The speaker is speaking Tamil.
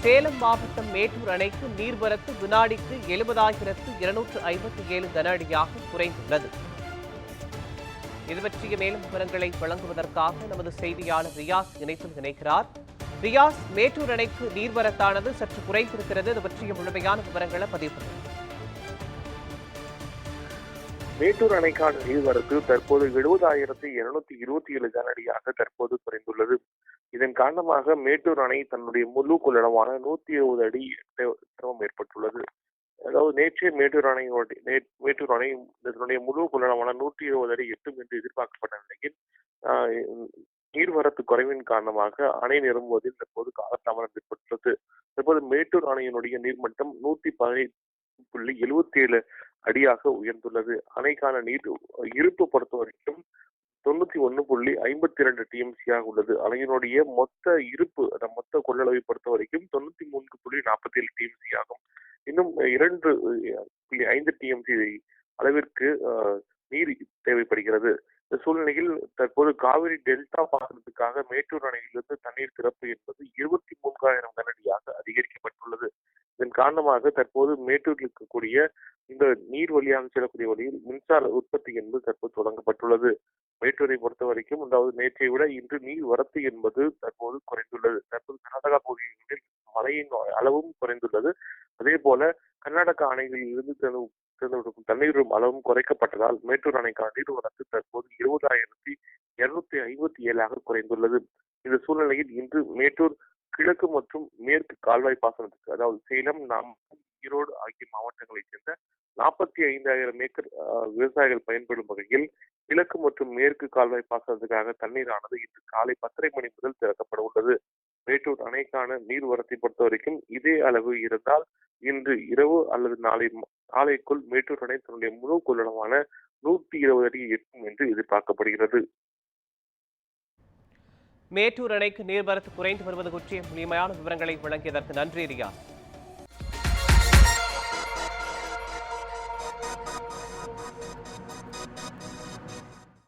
சேலம் மாவட்டம் மேட்டூர் அணைக்கு நீர்வரத்து வினாடிக்கு 70,257 கன அடியாக குறைந்துள்ளது. இது பற்றிய மேலும் விவரங்களை வழங்குவதற்காக நமது செய்தியாளர் ரியாஸ் இணைக்கிறார். ரியாஸ், மேட்டூர் அணைக்கு நீர்வரத்தானது சற்று குறைந்திருக்கிறது. இது பற்றிய முழுமையான விவரங்களை பதிவு பண்ணுங்கள். மேட்டூர் அணைக்கான நீர்வரத்து தற்போது 70,227 கன அடியாக தற்போது குறைந்துள்ளது. இதன் காரணமாக மேட்டூர் அணை தன்னுடைய முழு கொள்ளளவான 120 அடி சிரமம் ஏற்பட்டுள்ளது. அதாவது நேற்றே மேட்டூர் அணை இதனுடைய முழு கொள்ளளவான 120 அடி எட்டும் என்று எதிர்பார்க்கப்பட்ட நிலையில் நீர்வரத்து குறைவின் காரணமாக அணை நிரம்புவதில் தற்போது காலதாமதம் ஏற்பட்டுள்ளது. தற்போது மேட்டூர் அணையினுடைய நீர்மட்டம் 110.77 அடியாக உயர்ந்துள்ளது. அணைக்கான நீர் இருப்பு பொறுத்த வரைக்கும் 91.52 டிஎம்சியாக உள்ளது. அணையினுடைய மொத்த இருப்பு, மொத்த கொள்ளளவை பொறுத்த வரைக்கும் 93.47 டிஎம்சி ஆகும். இன்னும் 2.5 டிஎம்சி அளவிற்கு நீர் தேவைப்படுகிறது. இந்த சூழ்நிலையில் தற்போது காவிரி டெல்டா பாசனத்துக்காக மேட்டூர் அணையிலிருந்து தண்ணீர் திறப்பு என்பது 23,000 கனஅடியாக அதிகரிக்கப்பட்டுள்ளது. இதன் காரணமாக தற்போது மேட்டூரில் இருக்கக்கூடிய இந்த நீர் வழியாக செல்லக்கூடிய வழியில் மின்சார உற்பத்தி என்பது தற்போது தொடங்கப்பட்டுள்ளது. மேட்டூரை பொறுத்த வரைக்கும், அதாவது நேற்றை விட இன்று நீர் வரத்து என்பது தற்போது குறைந்துள்ளது. தற்போது கர்நாடகா பகுதிகளில் மழையின் அளவும் குறைந்துள்ளது. அதே போல கர்நாடக அணைகளில் இருந்து தண்ணீரும் அளவும் குறைக்கப்பட்டதால் மேட்டூர் அணைக்கான நீர் வரத்து தற்போது 20,257 குறைந்துள்ளது. இந்த சூழ்நிலையில் இன்று மேட்டூர் கிழக்கு மற்றும் மேற்கு கால்வாய் பாசனத்துக்கு, அதாவது சேலம், நாமக்கல், ஈரோடு ஆகிய மாவட்டங்களைச் சேர்ந்த 45,000 ஏக்கர் விவசாயிகள் பயன்படும் வகையில் கிழக்கு மற்றும் மேற்கு கால்வாய் பாசனத்துக்காக தண்ணீரானது இன்று காலை 10:30 மணி முதல் திறக்கப்பட உள்ளது. மேட்டூர் அணைக்கான நீர்வரத்தை பொறுத்த வரைக்கும் இதே அளவு இருந்தால் இன்று இரவு அல்லது நாளை காலைக்குள் மேட்டூர் அணை தன்னுடைய முழு கொள்ளளவான 120 அடி எட்டும் என்று எதிர்பார்க்கப்படுகிறது. மேட்டூர் அணைக்கு நீர்வரத்து குறைந்து வருவது பற்றிய முழுமையான விவரங்களை வழங்கியதற்கு நன்றி ரியாஸ்.